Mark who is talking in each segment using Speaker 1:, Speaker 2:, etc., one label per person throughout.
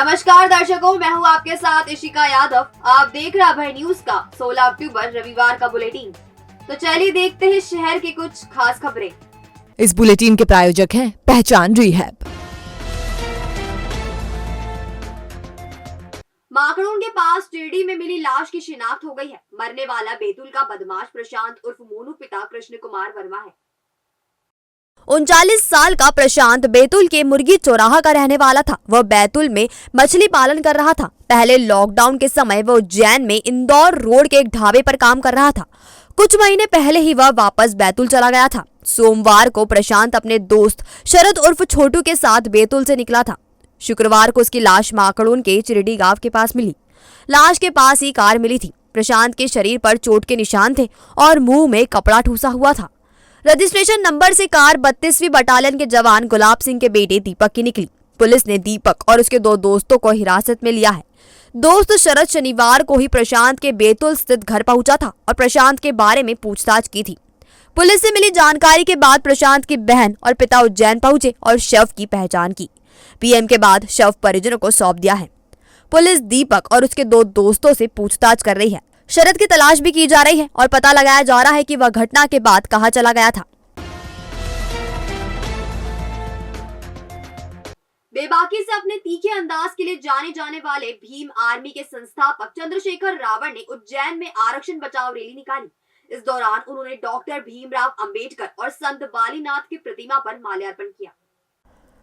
Speaker 1: नमस्कार दर्शकों, मैं हूं आपके साथ इशिका यादव। आप देख रहे अभय न्यूज का 16 अक्टूबर रविवार का बुलेटिन। तो चलिए देखते हैं शहर की कुछ खास खबरें।
Speaker 2: इस बुलेटिन के प्रायोजक हैं पहचान रिहैब।
Speaker 1: माकड़ों के पास टिरडी में मिली लाश की शिनाख्त हो गई है। मरने वाला बैतूल का बदमाश प्रशांत उर्फ मोनू पिता कृष्ण कुमार वर्मा है।
Speaker 2: 39 साल का प्रशांत बैतूल के मुर्गी चौराहा का रहने वाला था। वह बैतूल में मछली पालन कर रहा था। पहले लॉकडाउन के समय वह उज्जैन में इंदौर रोड के एक ढाबे पर काम कर रहा था। कुछ महीने पहले ही वह वापस बैतूल चला गया था। सोमवार को प्रशांत अपने दोस्त शरद उर्फ छोटू के साथ बैतूल से निकला था। शुक्रवार को उसकी लाश माकड़ोन के चिरडी गांव के पास मिली। लाश के पास ही कार मिली थी। प्रशांत के शरीर पर चोट के निशान थे और मुंह में कपड़ा ठूसा हुआ था। रजिस्ट्रेशन नंबर से कार 32वीं बटालियन के जवान गुलाब सिंह के बेटे दीपक की निकली। पुलिस ने दीपक और उसके 2 दोस्तों को हिरासत में लिया है। दोस्त शरद शनिवार को ही प्रशांत के बैतूल स्थित घर पहुंचा था और प्रशांत के बारे में पूछताछ की थी। पुलिस से मिली जानकारी के बाद प्रशांत की बहन और पिता उज्जैन पहुंचे और शव की पहचान की। पीएम के बाद शव परिजनों को सौंप दिया है। पुलिस दीपक और उसके 2 दोस्तों से पूछताछ कर रही है। शरद की तलाश भी की जा रही है और पता लगाया जा रहा है कि वह घटना के बाद कहां चला गया था।
Speaker 1: बेबाकी से अपने तीखे अंदाज के लिए जाने जाने वाले भीम आर्मी के संस्थापक चंद्रशेखर रावण ने उज्जैन में आरक्षण बचाओ रैली निकाली। इस दौरान उन्होंने डॉक्टर भीमराव अंबेडकर और संत बालीनाथ की प्रतिमा पर माल्यार्पण किया।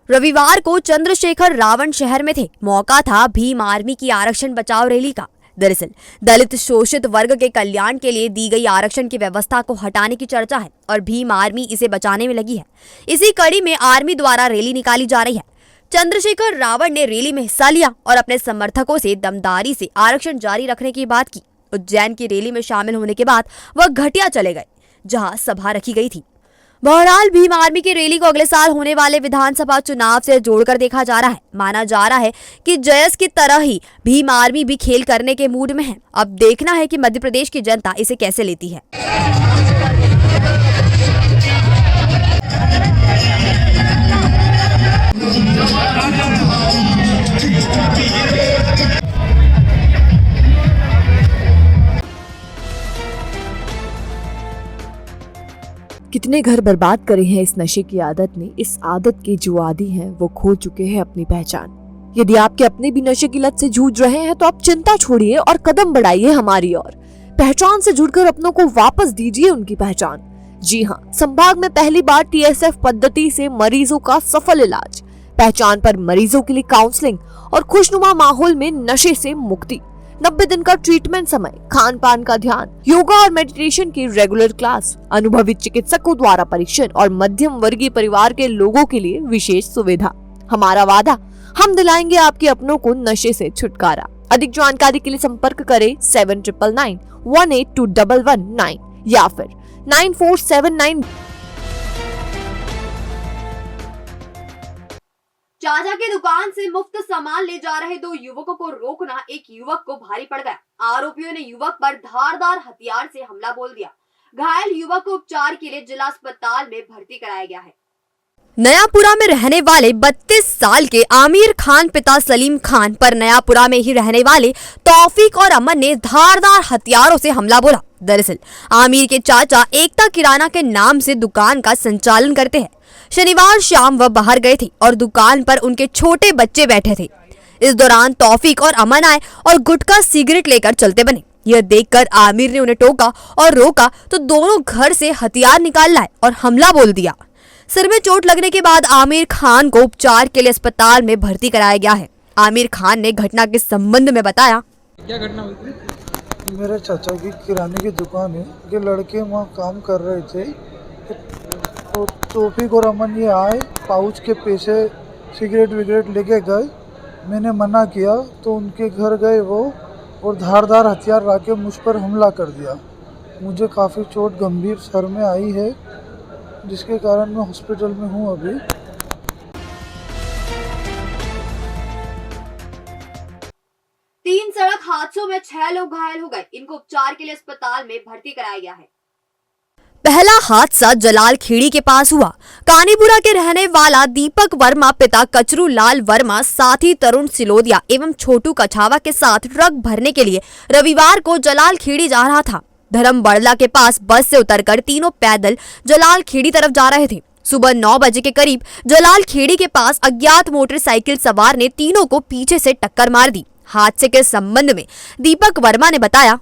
Speaker 2: रविवार को चंद्रशेखर रावण शहर में थे। मौका था भीम आर्मी की आरक्षण बचाओ रैली का। दरअसल दलित शोषित वर्ग के कल्याण के लिए दी गई आरक्षण की व्यवस्था को हटाने की चर्चा है और भीम आर्मी इसे बचाने में लगी है। इसी कड़ी में आर्मी द्वारा रैली निकाली जा रही है। चंद्रशेखर रावण ने रैली में हिस्सा लिया और अपने समर्थकों से दमदारी से आरक्षण जारी रखने की बात की। उज्जैन की रैली में शामिल होने के बाद वह घटिया चले गए, जहां सभा रखी गई थी। बहरहाल भीम आर्मी की रैली को अगले साल होने वाले विधानसभा चुनाव से जोड़कर देखा जा रहा है। माना जा रहा है कि जयस की तरह ही भीम आर्मी भी खेल करने के मूड में है। अब देखना है कि मध्य प्रदेश की जनता इसे कैसे लेती है। कितने घर बर्बाद करे हैं इस नशे की आदत ने। इस आदत के जो आदी हैं वो खो चुके हैं अपनी पहचान। यदि आपके अपने भी नशे की लत से जूझ रहे हैं तो आप चिंता छोड़िए और कदम बढ़ाइए हमारी ओर। पहचान से जुड़कर अपनों को वापस दीजिए उनकी पहचान। जी हाँ, संभाग में पहली बार TSF पद्धति से मरीजों का सफल इलाज। पहचान पर मरीजों के लिए काउंसलिंग और खुशनुमा माहौल में नशे से मुक्ति। 90 दिन का ट्रीटमेंट समय, खान पान का ध्यान, योगा और मेडिटेशन की रेगुलर क्लास, अनुभवी चिकित्सकों द्वारा परीक्षण और मध्यम वर्गीय परिवार के लोगों के लिए विशेष सुविधा। हमारा वादा, हम दिलाएंगे आपके अपनों को नशे से छुटकारा। अधिक जानकारी के लिए संपर्क करें 7999182119 या फिर 9479।
Speaker 1: चाचा की दुकान से मुफ्त सामान ले जा रहे 2 युवकों को रोकना एक युवक को भारी पड़ गया। आरोपियों ने युवक पर धारदार हथियार से हमला बोल दिया। घायल युवक को उपचार के लिए जिला अस्पताल में भर्ती कराया गया है।
Speaker 2: नयापुरा में रहने वाले 32 साल के आमिर खान पिता सलीम खान पर नयापुरा में ही रहने वाले तौफीक और अमन ने धारदार हथियारों से हमला बोला। दरअसल आमिर के चाचा एकता किराना के नाम से दुकान का संचालन करते हैं। शनिवार शाम वह बाहर गए थे और दुकान पर उनके छोटे बच्चे बैठे थे। इस दौरान तौफीक और अमन आए और गुटखा सिगरेट लेकर चलते बने। यह देखकर आमिर ने उन्हें टोका और रोका तो दोनों घर से हथियार निकाल लाए और हमला बोल दिया। सिर में चोट लगने के बाद आमिर खान को उपचार के लिए अस्पताल में भर्ती कराया गया है। आमिर खान ने घटना के संबंध में बताया,
Speaker 3: क्या घटना हुई थी?
Speaker 4: मेरे चाचा की किराने की दुकान है। ये लड़के वहाँ काम कर रहे थे तो तौफीक और अमन ये आए, पाउच के पैसे सिगरेट विगरेट लेके गए। मैंने मना किया तो उनके घर गए वो और धारदार हथियार ला के मुझ पर हमला कर दिया। मुझे काफ़ी चोट गंभीर सर में आई है, जिसके कारण मैं हॉस्पिटल में हूँ अभी।
Speaker 1: 3 सड़क हादसों में 6 लोग घायल हो गए। इनको उपचार के लिए अस्पताल में भर्ती कराया गया है।
Speaker 2: पहला हादसा जलाल खेड़ी के पास हुआ। कानीपुरा के रहने वाला दीपक वर्मा पिता कचरू लाल वर्मा साथी तरुण सिलोदिया एवं छोटू कछावा के साथ ट्रक भरने के लिए रविवार को जलाल खेड़ी जा रहा था। धर्म बड़ला के पास बस से उतरकर तीनों पैदल जलाल खेड़ी तरफ जा रहे थे। सुबह 9 बजे के करीब जलाल खेड़ी के पास अज्ञात मोटरसाइकिल सवार ने तीनों को पीछे से टक्कर मार दी। हादसे के संबंध में दीपक वर्मा ने बताया,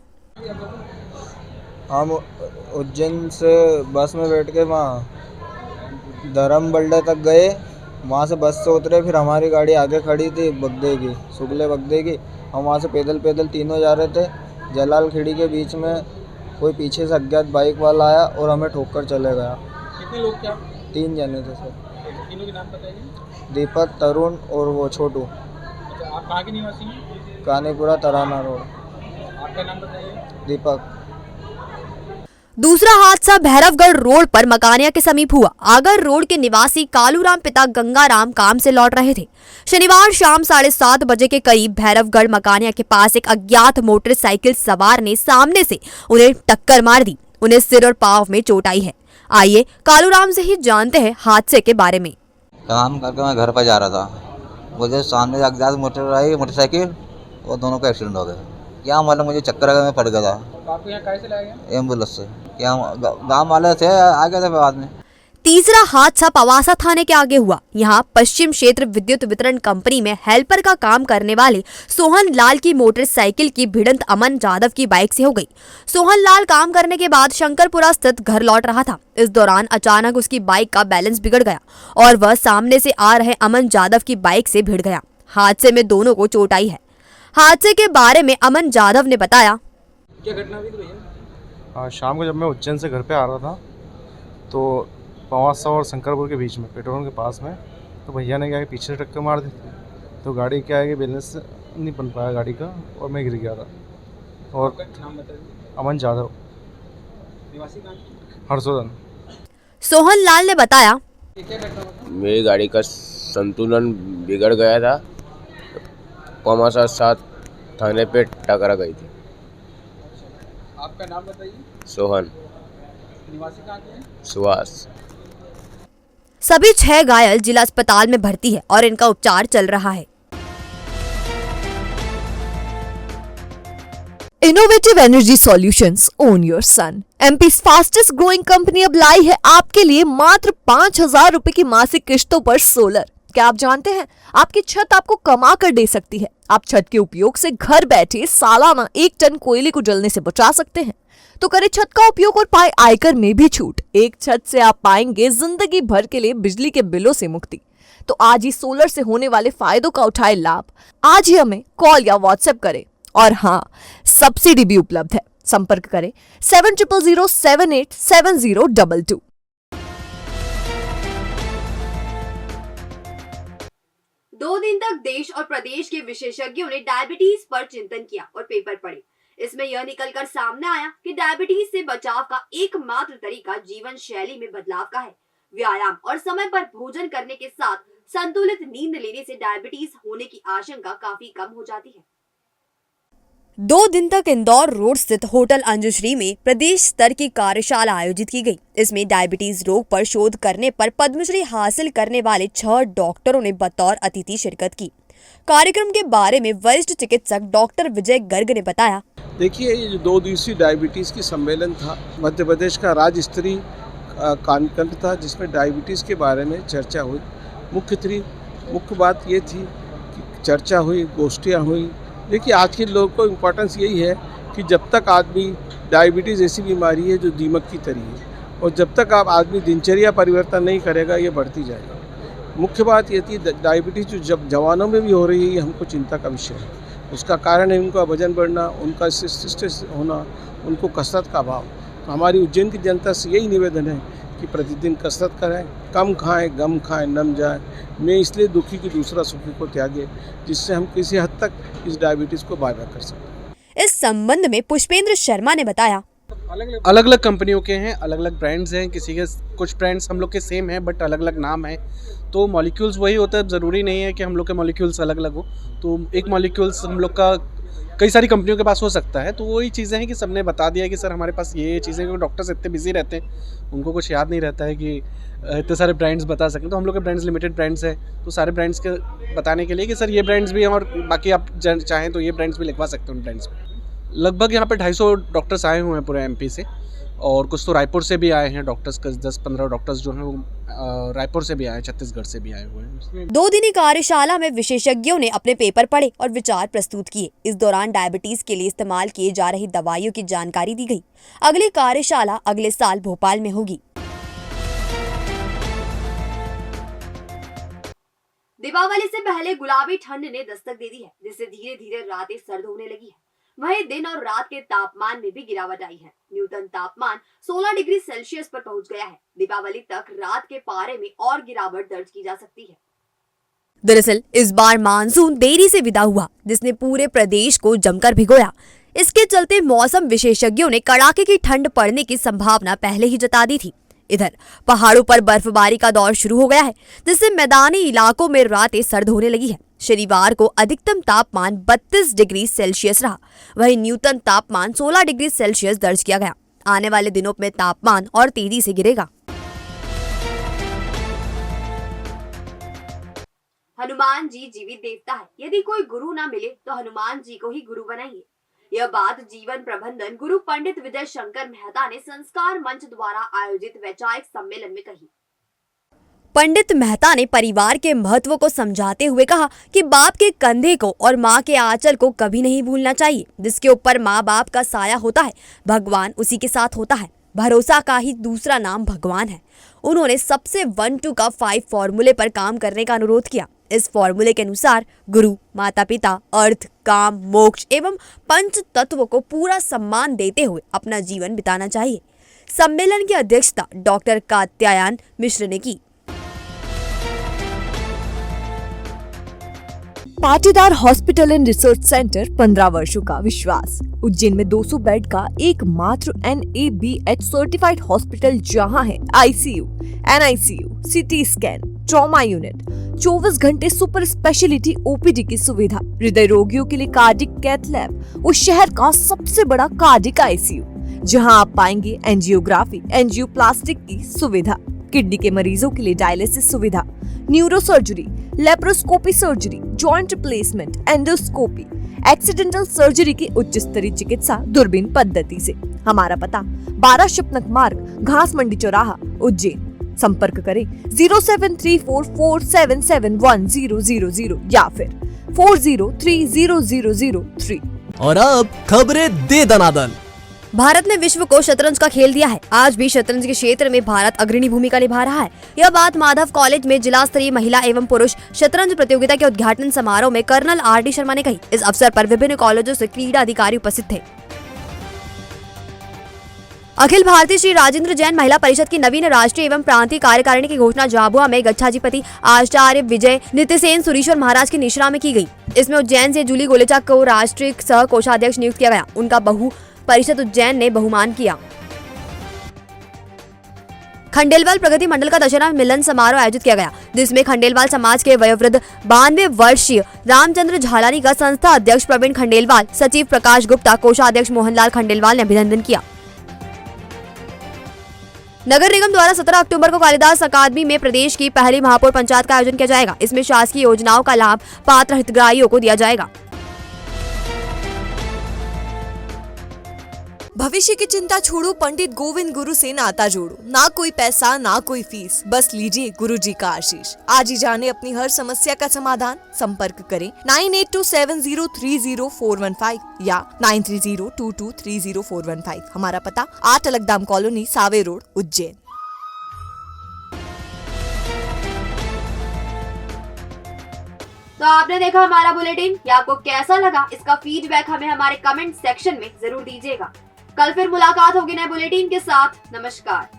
Speaker 3: हम उज्जैन से बस में बैठ के वहाँ धर्म बल्ला तक गए। वहाँ से बस से उतरे, फिर हमारी गाड़ी आगे खड़ी थी बगदे की, शुक्ले बगदे की। हम वहाँ से पैदल तीनों जा रहे थे। जलाल खेड़ी के बीच में कोई पीछे से अज्ञात बाइक वाला आया और हमें ठोक कर चले गया।
Speaker 5: कितने लोग थे आप?
Speaker 3: 3 जने थे सर।
Speaker 5: तीनों के नाम बताइए।
Speaker 3: दीपक, तरुण और वो छोटू।
Speaker 5: अच्छा, आप कहाँ के निवासी हैं?
Speaker 3: कानीपुरा तराना रोड।
Speaker 5: आपका नाम बताइए।
Speaker 3: दीपक।
Speaker 2: दूसरा हादसा भैरवगढ़ रोड पर मकानिया के समीप हुआ। आगर रोड के निवासी कालूराम पिता गंगाराम काम से लौट रहे थे। शनिवार शाम 7:30 बजे के करीब भैरवगढ़ मकानिया के पास एक अज्ञात मोटरसाइकिल सवार ने सामने से उन्हें टक्कर मार दी। उन्हें सिर और पांव में चोट आई है। आइए कालूराम से ही जानते हैं हादसे के बारे में।
Speaker 6: काम करके मैं घर पर जा रहा था, मुझे सामने अज्ञात मोटरसाइकिल और दोनों का एक्सीडेंट हो गया। क्या मतलब मुझे चक्कर आ गया, मैं पड़ गया था।
Speaker 5: तो आपको यहाँ कैसे लाया गया?
Speaker 6: एम्बुलेंस से। क्या गाँव वाले थे, आ गए थे बाद में।
Speaker 2: तीसरा हादसा पवासा थाने के आगे हुआ। यहाँ पश्चिम क्षेत्र विद्युत वितरण कंपनी में हेल्पर का काम करने वाले सोहन लाल की मोटरसाइकिल की भिड़ंत अमन जाधव की बाइक से हो गई। सोहन लाल काम करने के बाद शंकरपुरा स्थित घर लौट रहा था। इस दौरान अचानक उसकी बाइक का बैलेंस बिगड़ गया और वह सामने से आ रहे अमन जाधव की बाइक से भिड़ गया। हादसे में दोनों को चोट आई है। हादसे के बारे में अमन जाधव ने बताया,
Speaker 5: क्या घटना हुई थी भैया?
Speaker 7: शाम को जब मैं उज्जैन से घर पे आ रहा था तो पवासा और शंकरपुर के बीच में पेट्रोल पंप के पास में, तो भैया ने क्या है पीछे से टक्कर मार दी। तो गाड़ी क्या है कि बैलेंस नहीं बन पाया गाड़ी का और मैं गिर गया था। और
Speaker 5: आपका नाम बताइए।
Speaker 7: अमन जाधव,
Speaker 5: निवासी कहाँ के?
Speaker 7: हर्षोदन।
Speaker 2: सोहन लाल ने बताया,
Speaker 5: ये क्या घटना हुआ था?
Speaker 8: मेरी गाड़ी का संतुलन बिगड़ गया था, पमासा 7 थाने पे टकरा गई थी।
Speaker 5: आपका नाम बताइए।
Speaker 8: सोहन।
Speaker 5: निवासी कहाँ के हैं?
Speaker 8: सुहास।
Speaker 2: सभी 6 घायल जिला अस्पताल में भर्ती है और इनका उपचार चल रहा है।
Speaker 9: Innovative energy solutions, own your sun. MP's fastest growing company अब लाई है आपके लिए मात्र 5,000 रुपए की मासिक किश्तों पर सोलर। क्या आप जानते हैं आपकी छत आपको कमा कर दे सकती है। आप छत के उपयोग से घर बैठे सालाना 1 टन कोयले को जलने से बचा सकते हैं। तो करें छत का उपयोग और पाए आयकर में भी छूट। एक छत से आप पाएंगे जिंदगी भर के लिए बिजली के बिलों से मुक्ति। तो आज ही सोलर से होने वाले फायदों का उठाए लाभ। आज ही हमें कॉल या व्हाट्सएप करें। और हाँ, सब्सिडी भी उपलब्ध है। संपर्क करें 7000787022।
Speaker 1: 2 दिन तक देश और प्रदेश के विशेषज्ञों ने डायबिटीज पर चिंतन किया और पेपर पढ़े। इसमें यह निकलकर सामने आया कि डायबिटीज से बचाव का एकमात्र तरीका जीवन शैली में बदलाव का है। व्यायाम और समय पर भोजन करने के साथ संतुलित नींद लेने से डायबिटीज होने की आशंका काफी कम हो जाती है।
Speaker 2: 2 दिन तक इंदौर रोड स्थित होटल अंजुश्री में प्रदेश स्तर की कार्यशाला आयोजित की गई। इसमें डायबिटीज रोग पर शोध करने पर पद्मश्री हासिल करने वाले 6 डॉक्टरों ने बतौर अतिथि शिरकत की। कार्यक्रम के बारे में वरिष्ठ चिकित्सक डॉक्टर विजय गर्ग ने बताया,
Speaker 10: देखिए, ये जो 2 दिवसीय डायबिटीज़ की सम्मेलन था, मध्य प्रदेश का राज्य स्तरीय कार्यक्रम था जिसमें डायबिटीज़ के बारे में चर्चा हुई। मुख्य बात ये थी कि चर्चा हुई, गोष्ठियाँ हुई। देखिए, आज के लोगों को इम्पोर्टेंस यही है कि जब तक आदमी डायबिटीज़ ऐसी बीमारी है जो दीमक की तरह है, और जब तक आप आदमी दिनचर्या परिवर्तन नहीं करेगा ये बढ़ती जाएगी। मुख्य बात ये थी डायबिटीज़ जो जब जवानों में भी हो रही है ये हमको चिंता का विषय है। उसका कारण है उनका वजन बढ़ना, उनका सिस्टेस होना, उनको कसरत का अभाव। तो हमारी उज्जैन की जनता से यही निवेदन है कि प्रतिदिन कसरत करें, कम खाएं, गम खाएं, नम जाएं। मैं इसलिए दुखी कि दूसरा सुखी को त्यागे, जिससे हम किसी हद तक इस डायबिटीज़ को बाय कर सकें।
Speaker 2: इस संबंध में पुष्पेंद्र शर्मा ने बताया,
Speaker 11: अलग अलग कंपनियों के हैं, अलग अलग ब्रांड्स हैं। किसी के कुछ ब्रांड्स हम लोग के सेम हैं बट अलग अलग नाम है। तो मॉलिक्यूल्स वही होता है, ज़रूरी नहीं है कि हम लोग के मॉलिक्यूल्स अलग अलग हो। तो एक मॉलिक्यूल्स हम लोग का कई सारी कंपनियों के पास हो सकता है। तो वही चीज़ें हैं कि सबने बता दिया कि सर हमारे पास ये चीज़ें, क्योंकि डॉक्टर्स इतने बिजी रहते हैं, उनको कुछ याद नहीं रहता है कि इतने सारे ब्रांड्स बता सकें। तो हम लोग के ब्रांड्स लिमिटेड ब्रांड्स हैं, तो सारे ब्रांड्स के बताने के लिए कि सर ये ब्रांड्स भी हैं और बाकी आप चाहें तो ये ब्रांड्स भी लिखवा सकते हैं उन ब्रांड्स में। लगभग यहाँ पे 250 डॉक्टर्स आए हुए हैं पूरे MP से, और कुछ तो रायपुर से भी आए हैं डॉक्टर्स, 10-15 डॉक्टर्स जो हैं वो रायपुर से भी आए हैं, छत्तीसगढ़ से भी आए हुए हैं।
Speaker 2: 2 दिनी कार्यशाला में विशेषज्ञों ने अपने पेपर पढ़े और विचार प्रस्तुत किए। इस दौरान डायबिटीज के लिए इस्तेमाल किए जा रही दवाइयों की जानकारी दी गई। अगली कार्यशाला अगले साल भोपाल में होगी।
Speaker 1: दीपावली से पहले गुलाबी ठंड ने दस्तक दे दी है, जिससे धीरे धीरे रातें सर्द होने लगी है। वहीं दिन और रात के तापमान में भी गिरावट आई है। न्यूनतम तापमान 16 डिग्री सेल्सियस पर पहुंच गया है। दीपावली तक रात के पारे में और गिरावट दर्ज की जा सकती है।
Speaker 2: दरअसल इस बार मानसून देरी से विदा हुआ, जिसने पूरे प्रदेश को जमकर भिगोया। इसके चलते मौसम विशेषज्ञों ने कड़ाके की ठंड पड़ने की संभावना पहले ही जता दी थी। इधर पहाड़ों पर बर्फबारी का दौर शुरू हो गया है, जिससे मैदानी इलाकों में रातें सर्द होने लगी है। शनिवार को अधिकतम तापमान 32 डिग्री सेल्सियस रहा, वहीं न्यूनतम तापमान 16 डिग्री सेल्सियस दर्ज किया गया। आने वाले दिनों में तापमान और तेजी से गिरेगा।
Speaker 1: हनुमान जी जीवित देवता है। यदि कोई गुरु ना मिले तो हनुमान जी को ही गुरु बनाइए। यह बात जीवन प्रबंधन गुरु पंडित विजय शंकर मेहता ने संस्कार मंच द्वारा आयोजित वैचारिक सम्मेलन में कही।
Speaker 2: पंडित मेहता ने परिवार के महत्व को समझाते हुए कहा कि बाप के कंधे को और माँ के आंचल को कभी नहीं भूलना चाहिए। जिसके ऊपर माँ बाप का साया होता है, भगवान उसी के साथ होता है। भरोसा का ही दूसरा नाम भगवान है। उन्होंने सबसे 1-2 का 5 फॉर्मूले पर काम करने का अनुरोध किया। इस फॉर्मूले के अनुसार गुरु, माता पिता, अर्थ, काम, मोक्ष एवं पंच तत्वों को पूरा सम्मान देते हुए अपना जीवन बिताना चाहिए। सम्मेलन की अध्यक्षता डॉक्टर कात्यायन मिश्र ने की।
Speaker 9: Patidar hospital and research centre 15 वर्षों का विश्वास। उज्जैन में 200 बेड का एकमात्र NABH सर्टिफाइड हॉस्पिटल, जहां है ICU, NICU, CT scan, trauma unit, 24 घंटे सुपर स्पेशलिटी OPD की सुविधा, हृदय रोगियों के लिए कार्डिक कैथ लैब और शहर का सबसे बड़ा कार्डिक ICU, जहां आप पाएंगे एंजियोग्राफी, एंजियोप्लास्टिक की सुविधा, किडनी के मरीजों के लिए डायलिसिस सुविधा, neuro surgery, laparoscopy surgery, joint replacement, endoscopy, accidental surgery की उच्च स्तरीय चिकित्सा दूरबीन पद्धति से। हमारा पता 12 शिपनक मार्ग, घास मंडी चौराहा, उज्जैन। संपर्क करें 0734477100 या फिर 40300003।
Speaker 12: और अब खबरें दे दनादन।
Speaker 2: भारत ने विश्व को शतरंज का खेल दिया है। आज भी शतरंज के क्षेत्र में भारत अग्रणी भूमिका निभा रहा है। यह बात माधव कॉलेज में जिला स्तरीय महिला एवं पुरुष शतरंज प्रतियोगिता के उद्घाटन समारोह में कर्नल RD शर्मा ने कही। इस अवसर पर विभिन्न कॉलेजों से क्रीड़ा अधिकारी उपस्थित थे। अखिल भारतीय श्री राजेंद्र जैन महिला परिषद की नवीन राष्ट्रीय एवं प्रांतीय कार्यकारिणी की घोषणा झाबुआ में गच्छाधिपति आचार्य विजय नित्यसेन सुरीश्वर महाराज की निश्रा में की गई। इसमें उज्जैन से जूली गोलेचा को राष्ट्रीय सह कोषाध्यक्ष नियुक्त किया गया। उनका बहु परिषद उज्जैन ने बहुमान किया। खंडेलवाल प्रगति मंडल का दशहरा मिलन समारोह आयोजित किया गया, जिसमें खंडेलवाल समाज के वयोवृद्ध 92 वर्षीय रामचंद्र झालानी का संस्था अध्यक्ष प्रवीण खंडेलवाल, सचिव प्रकाश गुप्ता, कोषाध्यक्ष मोहनलाल खंडेलवाल ने अभिनंदन किया। नगर निगम द्वारा 17 अक्टूबर को कालिदास अकादमी में प्रदेश की पहली महापौर पंचायत का आयोजन किया जाएगा। इसमें शासकीय योजनाओं का लाभ पात्र हितग्राहियों को दिया जाएगा।
Speaker 9: भविष्य की चिंता छोड़ो, पंडित गोविंद गुरु से नाता जोड़ो। ना कोई पैसा, ना कोई फीस, बस लीजिए गुरुजी का आशीष। आज ही जाने अपनी हर समस्या का समाधान। संपर्क करें 9827030415 या 9302230415। हमारा पता 8 अलगदाम कॉलोनी, सावे रोड, उज्जैन।
Speaker 1: तो आपने देखा हमारा बुलेटिन। ये आपको कैसा लगा, इसका फीडबैक हमें हमारे कमेंट सेक्शन में जरूर दीजिएगा। कल फिर मुलाकात होगी नए बुलेटिन के साथ। नमस्कार।